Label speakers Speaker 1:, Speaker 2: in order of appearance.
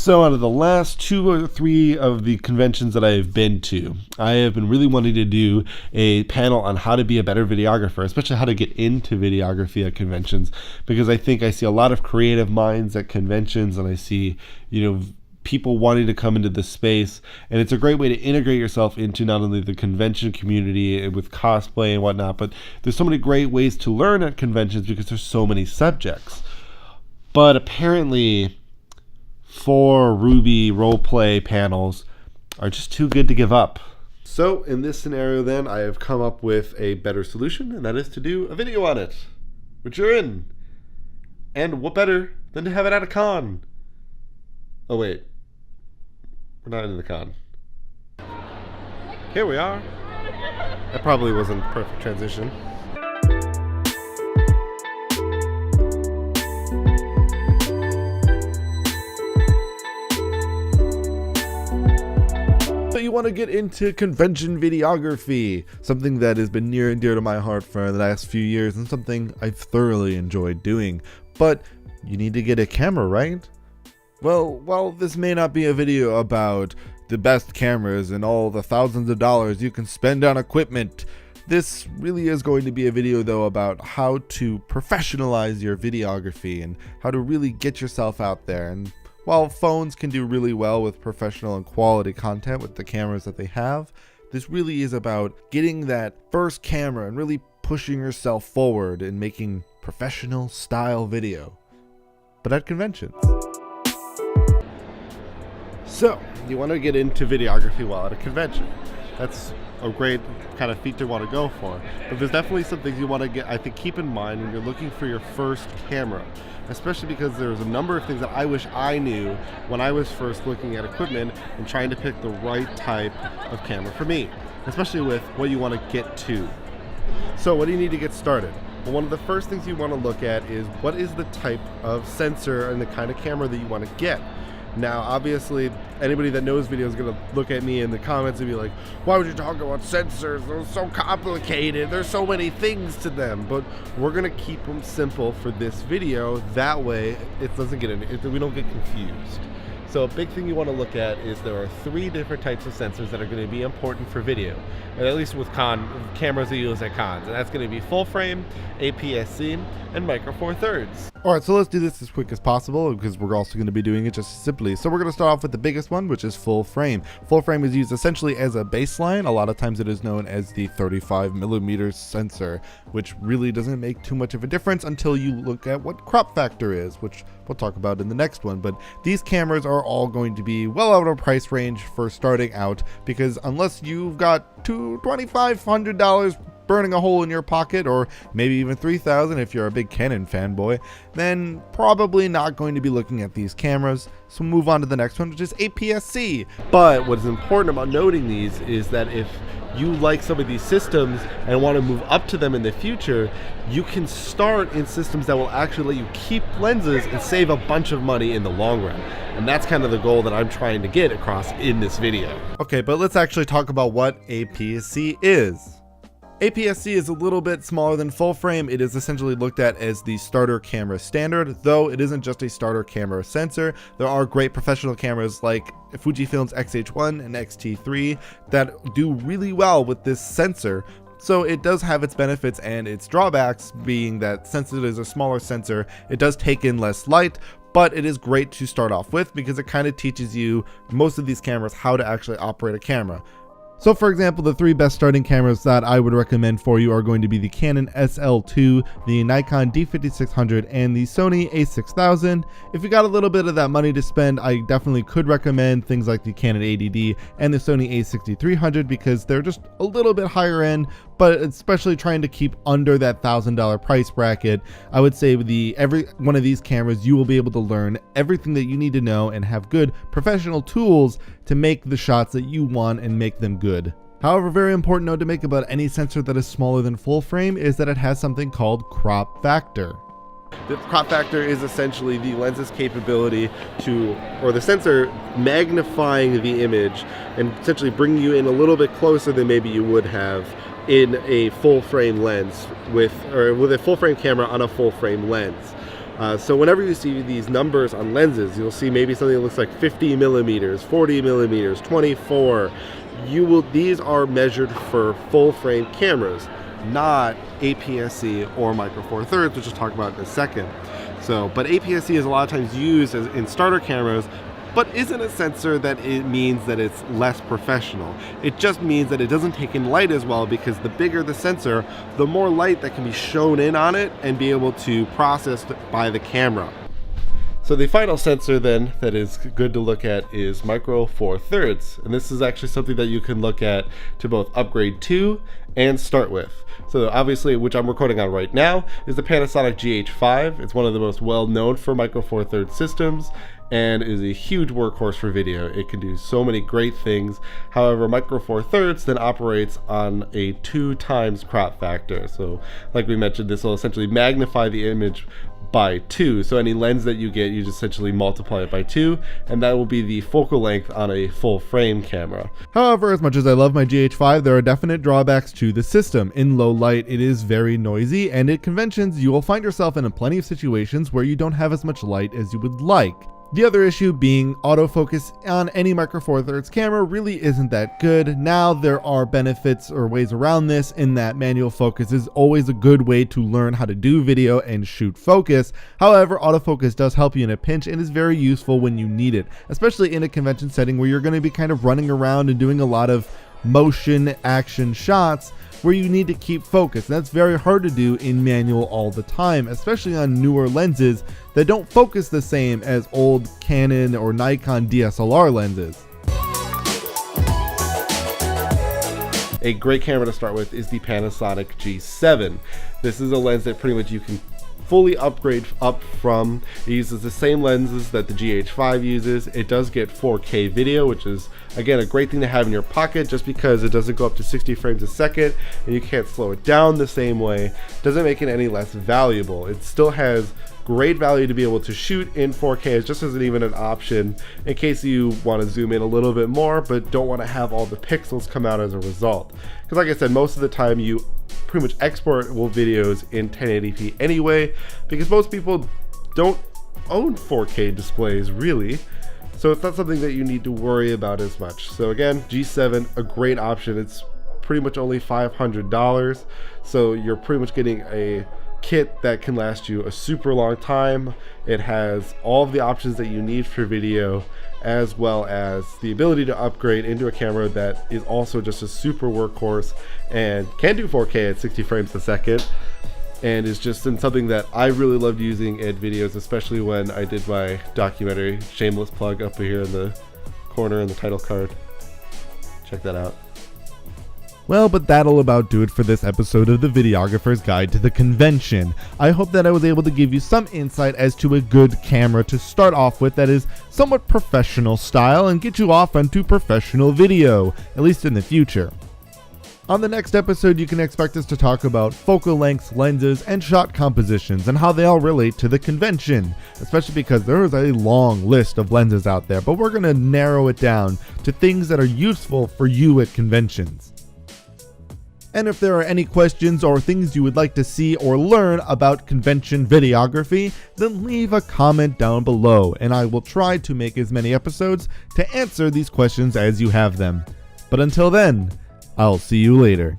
Speaker 1: So out of the last 2 or 3 of the conventions that I have been to, I have been really wanting to do a panel on how to be a better videographer, especially how to get into videography at conventions, because I think I see a lot of creative minds at conventions, and I see, people wanting to come into this space, and it's a great way to integrate yourself into not only the convention community with cosplay and whatnot, but there's so many great ways to learn at conventions because there's so many subjects. But apparently 4 Ruby roleplay panels are just too good to give up. So in this scenario then, I have come up with a better solution, and that is to do a video on it, which you're in. And what better than to have it at a con? Oh wait, we're not in the con. Here we are. That probably wasn't a perfect transition. You want to get into convention videography, something that has been near and dear to my heart for the last few years and something I've thoroughly enjoyed doing. But you need to get a camera, right? Well, while this may not be a video about the best cameras and all the thousands of dollars you can spend on equipment, this really is going to be a video though about how to professionalize your videography and how to really get yourself out there. And while phones can do really well with professional and quality content with the cameras that they have, this really is about getting that first camera and really pushing yourself forward and making professional style video, but at conventions. So, you want to get into videography while at a convention. That's a great kind of feat to want to go for. But there's definitely some things you want to keep in mind when you're looking for your first camera. Especially because there's a number of things that I wish I knew when I was first looking at equipment and trying to pick the right type of camera for me, especially with what you want to get to. So what do you need to get started? Well, one of the first things you want to look at is what is the type of sensor and the kind of camera that you want to get. Now, obviously, anybody that knows video is going to look at me in the comments and be like, why would you talk about sensors? They're so complicated. There's so many things to them. But we're going to keep them simple for this video. That way, it doesn't get we don't get confused. So a big thing you want to look at is there are 3 different types of sensors that are going to be important for video, and at least with cameras that you use at cons, and that's going to be full frame, APS-C, and micro four thirds. Alright, so let's do this as quick as possible because we're also going to be doing it just simply. So we're going to start off with the biggest one, which is full frame. Full frame is used essentially as a baseline. A lot of times it is known as the 35mm sensor, which really doesn't make too much of a difference until you look at what crop factor is, which we'll talk about in the next one. But these cameras are all going to be well out of price range for starting out, because unless you've got $2,500 burning a hole in your pocket, or maybe even $3,000 if you're a big Canon fanboy, then probably not going to be looking at these cameras. So move on to the next one, which is APS-C. But what is important about noting these is that if you like some of these systems and want to move up to them in the future, you can start in systems that will actually let you keep lenses and save a bunch of money in the long run. And that's kind of the goal that I'm trying to get across in this video. Okay, but let's actually talk about what APS-C is. APS-C is a little bit smaller than full frame. It is essentially looked at as the starter camera standard, though it isn't just a starter camera sensor. There are great professional cameras like Fujifilm's X-H1 and X-T3 that do really well with this sensor. So it does have its benefits and its drawbacks, being that since it is a smaller sensor, it does take in less light, but it is great to start off with because it kind of teaches you, most of these cameras, how to actually operate a camera. So for example, the 3 best starting cameras that I would recommend for you are going to be the Canon SL2, the Nikon D5600, and the Sony A6000. If you got a little bit of that money to spend, I definitely could recommend things like the Canon 80D and the Sony A6300 because they're just a little bit higher end, but especially trying to keep under that $1,000 price bracket, I would say with every one of these cameras, you will be able to learn everything that you need to know and have good professional tools to make the shots that you want and make them good. However, very important note to make about any sensor that is smaller than full frame is that it has something called crop factor. The crop factor is essentially the lens's capability or the sensor magnifying the image and essentially bringing you in a little bit closer than maybe you would have in a full frame lens with a full frame camera on a full frame lens. So whenever you see these numbers on lenses, you'll see maybe something that looks like 50 millimeters, 40 millimeters, 24. These are measured for full frame cameras, not APS-C or micro four thirds, which we'll talk about in a second. But APS-C is a lot of times used in starter cameras, but isn't a sensor that it means that it's less professional. It just means that it doesn't take in light as well, because the bigger the sensor, the more light that can be shown in on it and be able to processed by the camera. So the final sensor then that is good to look at is micro four thirds, and this is actually something that you can look at to both upgrade to and start with. So obviously, which I'm recording on right now, is the Panasonic GH5. It's one of the most well known for micro four thirds systems and is a huge workhorse for video. It can do so many great things. However, micro four thirds then operates on a 2x crop factor. So like we mentioned, this will essentially magnify the image by 2. So any lens that you get, you just essentially multiply it by 2, and that will be the focal length on a full frame camera.
Speaker 2: However, as much as I love my GH5, there are definite drawbacks to the system. In low light, it is very noisy, and at conventions, you will find yourself in plenty of situations where you don't have as much light as you would like. The other issue being autofocus on any micro four thirds camera really isn't that good. Now there are benefits or ways around this, in that manual focus is always a good way to learn how to do video and shoot focus. However, autofocus does help you in a pinch and is very useful when you need it, especially in a convention setting where you're going to be kind of running around and doing a lot of motion action shots where you need to keep focus. And that's very hard to do in manual all the time, especially on newer lenses that don't focus the same as old Canon or Nikon DSLR lenses.
Speaker 1: A great camera to start with is the Panasonic G7. This is a lens that pretty much you can fully upgrade up from. It uses the same lenses that the GH5 uses. It does get 4K video, which is again a great thing to have in your pocket, just because it doesn't go up to 60 frames a second and you can't slow it down the same way. Doesn't make it any less valuable. It still has great value to be able to shoot in 4K. It just isn't even an option in case you want to zoom in a little bit more but don't want to have all the pixels come out as a result. Because like I said, most of the time you pretty much exportable videos in 1080p anyway, because most people don't own 4K displays really, so it's not something that you need to worry about as much. So again, G7, a great option. It's pretty much only $500, so you're pretty much getting a kit that can last you a super long time. It has all of the options that you need for video, as well as the ability to upgrade into a camera that is also just a super workhorse and can do 4K at 60 frames a second, and is just something that I really loved using in videos, especially when I did my documentary. Shameless plug up here in the corner in the title card. Check that out.
Speaker 2: Well, but that'll about do it for this episode of the Videographer's Guide to the Convention. I hope that I was able to give you some insight as to a good camera to start off with that is somewhat professional style and get you off onto professional video, at least in the future. On the next episode, you can expect us to talk about focal lengths, lenses, and shot compositions and how they all relate to the convention, especially because there is a long list of lenses out there, but we're going to narrow it down to things that are useful for you at conventions. And if there are any questions or things you would like to see or learn about convention videography, then leave a comment down below, and I will try to make as many episodes to answer these questions as you have them. But until then, I'll see you later.